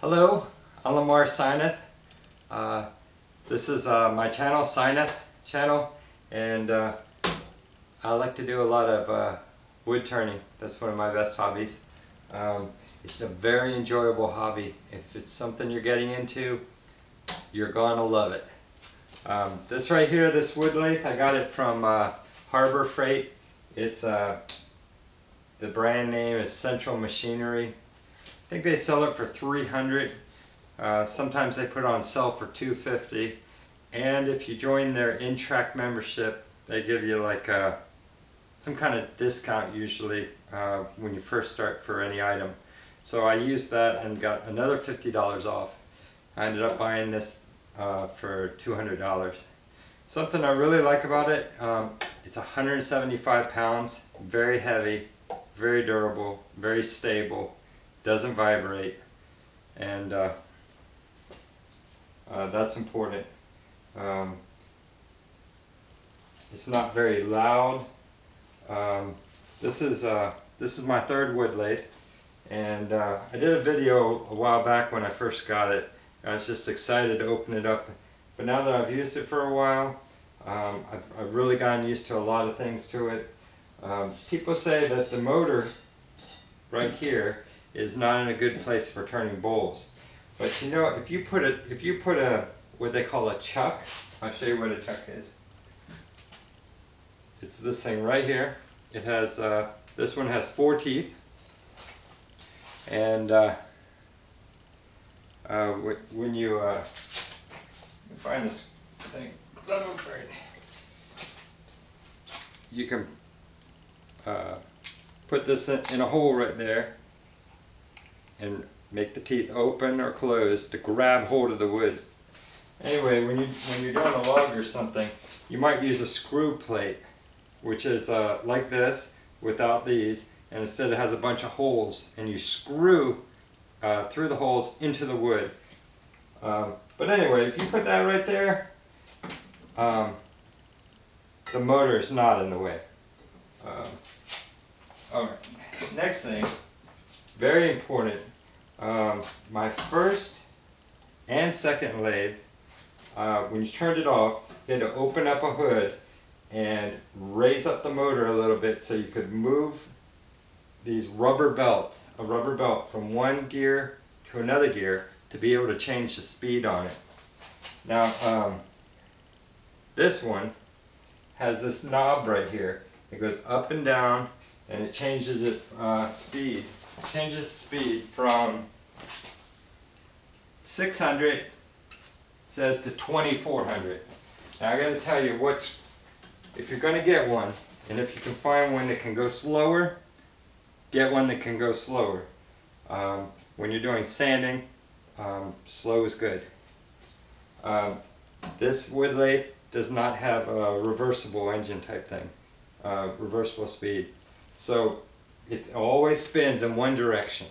Hello, I'm Lamar Sineth. This is my channel, Sineth channel, and I like to do a lot of wood turning. That's one of my best hobbies. It's a very enjoyable hobby. If it's something you're getting into, you're gonna love it. This right here, this wood lathe, I got it from Harbor Freight. It's the brand name is Central Machinery. I think they sell it for $300. Sometimes they put it on sale for $250. And if you join their in-track membership, they give you like some kind of discount usually when you first start for any item. So I used that and got another $50 off. I ended up buying this for $200. Something I really like about it, it's 175 pounds, very heavy, very durable, very stable, doesn't vibrate, and that's important. It's not very loud. This is my third wood lathe, and I did a video a while back when I first got it. I was just excited to open it up, but now that I've used it for a while, I've really gotten used to a lot of things to it. People say that the motor right here is not in a good place for turning bowls, but you know, if you put a what they call a chuck, I'll show you what a chuck is. It's this thing right here. It has this one has 4 teeth, and when you find this thing, you can put this in a hole right there and make the teeth open or close to grab hold of the wood. Anyway, when you're doing a log or something, you might use a screw plate, which is like this without these, and instead it has a bunch of holes, and you screw through the holes into the wood. But anyway, if you put that right there, the motor is not in the way. Alright, next thing, very important, my first and second lathe, when you turned it off, you had to open up a hood and raise up the motor a little bit so you could move these a rubber belt from one gear to another gear to be able to change the speed on it. Now, this one has this knob right here. It goes up and down, and it changes its speed. It changes speed from 600 says to 2400. Now I got to tell you, if you're going to get one, and if you can find one that can go slower, get one that can go slower. When you're doing sanding, slow is good. This wood lathe does not have a reversible engine type thing, reversible speed. So it always spins in one direction.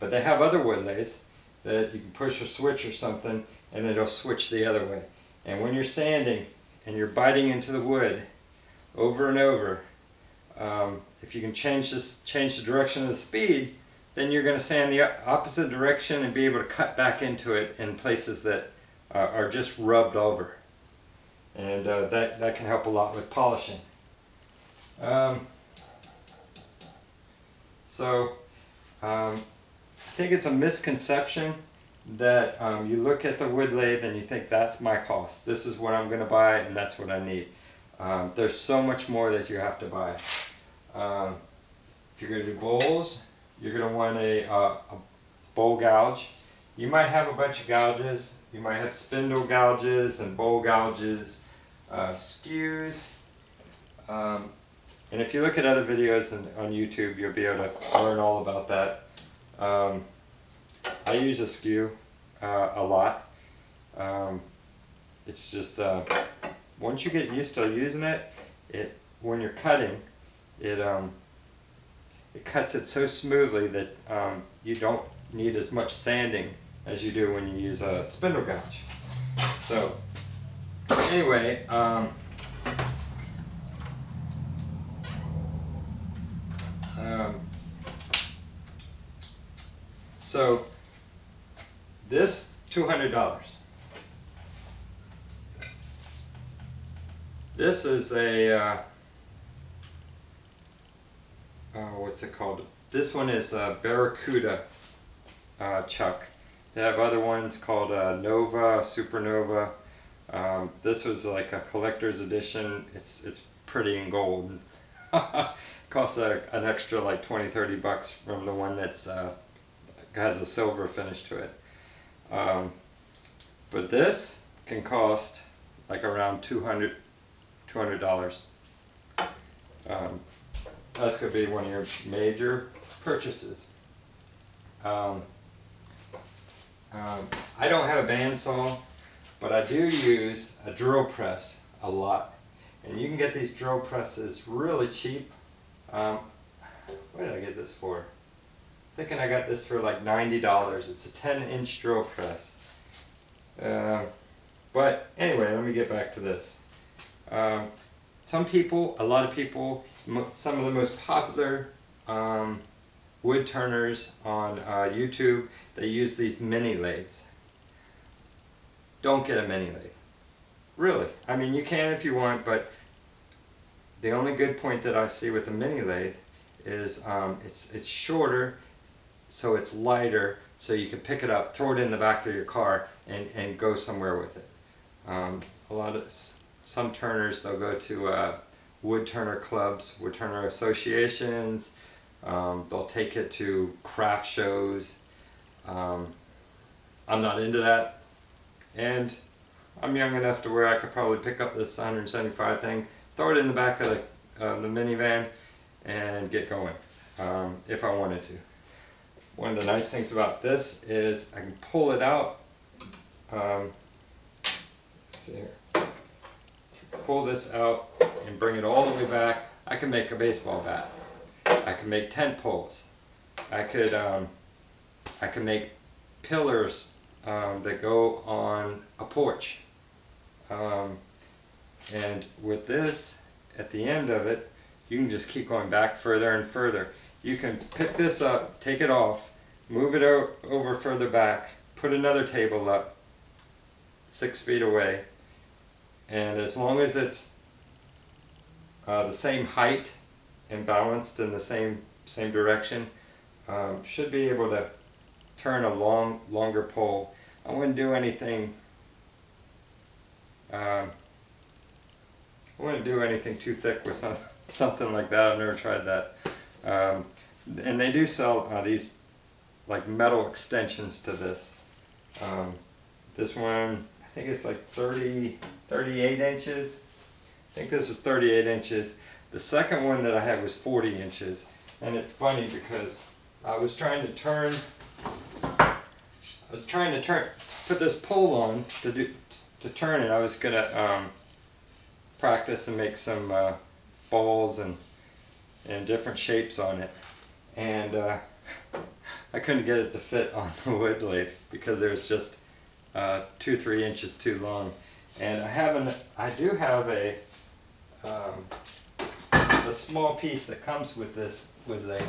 But they have other wood lathes that you can push a switch or something and it'll switch the other way. And when you're sanding and you're biting into the wood over and over, if you can change the direction of the speed, then you're going to sand the opposite direction and be able to cut back into it in places that are just rubbed over. And that can help a lot with polishing. I think it's a misconception that you look at the wood lathe and you think that's my cost. This is what I'm going to buy and that's what I need. There's so much more that you have to buy. If you're going to do bowls, you're going to want a bowl gouge. You might have a bunch of gouges. You might have spindle gouges and bowl gouges, skews. And if you look at other videos on YouTube, you'll be able to learn all about that. I use a skew a lot. It's just once you get used to using it, when you're cutting, it cuts it so smoothly that you don't need as much sanding as you do when you use a spindle gouge. So anyway, This, $200. This is a, what's it called? This one is a Barracuda chuck. They have other ones called Nova, Supernova. This was like a collector's edition. It's pretty in gold. Costs an extra like 20-30 bucks from the one that's has a silver finish to it. But this can cost like around $200. That's going to be one of your major purchases. I don't have a bandsaw, but I do use a drill press a lot. And you can get these drill presses really cheap. What did I get this for? I'm thinking I got this for like $90. It's a 10-inch drill press. But anyway, let me get back to this. Some people, a lot of people, some of the most popular wood turners on YouTube, they use these mini lathes. Don't get a mini lathe. Really. I mean, you can if you want, but the only good point that I see with the mini lathe is it's shorter, so it's lighter, so you can pick it up, throw it in the back of your car, and go somewhere with it. Some turners, they'll go to wood turner clubs, wood turner associations. They'll take it to craft shows. I'm not into that, and I'm young enough to where I could probably pick up this 175 thing, throw it in the back of the minivan, and get going if I wanted to. One of the nice things about this is I can pull it out. Let's see here. Pull this out and bring it all the way back. I can make a baseball bat. I can make tent poles. I can make pillars that go on a porch. And with this, at the end of it, you can just keep going back further and further. You can pick this up, take it off, move it over further back, put another table up 6 feet away, and as long as it's the same height and balanced in the same direction, should be able to turn a longer pole. I wouldn't do anything. I wouldn't do anything too thick with something like that. I've never tried that. And they do sell these like metal extensions to this. This one, I think it's like 38 inches. I think this is 38 inches. The second one that I had was 40 inches. And it's funny because I was trying to put this pole on to turn it. I was gonna practice and make some balls and different shapes on it, and I couldn't get it to fit on the wood lathe because it was just 2-3 inches too long. And I do have a small piece that comes with this wood lathe.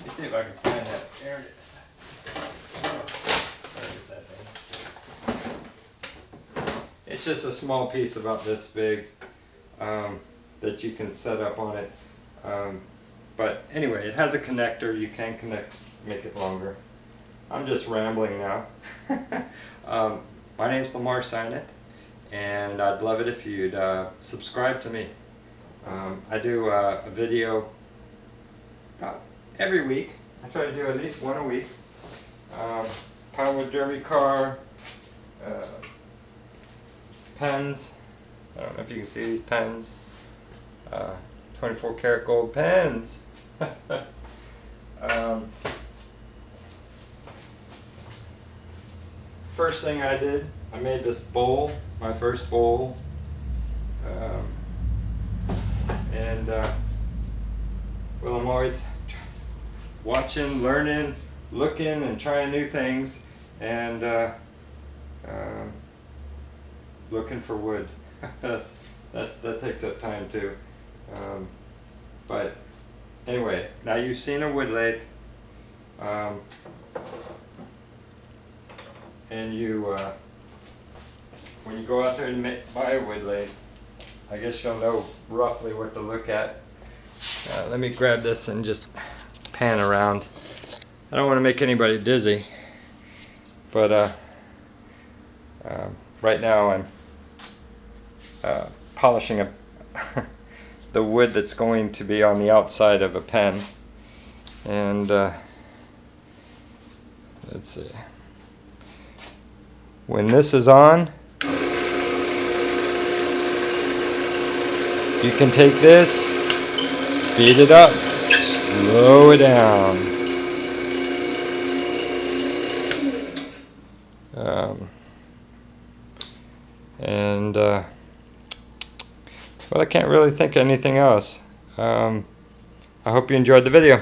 Let me see if I can find that. There it is. Where is that thing? It's just a small piece about this big that you can set up on it. But anyway, it has a connector. You can make it longer. I'm just rambling now. My name's Lamar Sineth, and I'd love it if you'd subscribe to me. I do a video about every week. I try to do at least one a week. Pinewood derby car, pens. I don't know if you can see these pens. 24 karat gold pens. First thing I did, I made this bowl, my first bowl. Well, I'm always watching, learning, looking, and trying new things, and looking for wood. That takes up time too. But anyway, now you've seen a wood lathe, and you when you go out there and buy a wood lathe, I guess you'll know roughly what to look at. Let me grab this and just pan around. I don't want to make anybody dizzy, but right now I'm polishing the wood that's going to be on the outside of a pen. And let's see. When this is on, you can take this, speed it up, slow it down. Well, I can't really think of anything else. I hope you enjoyed the video.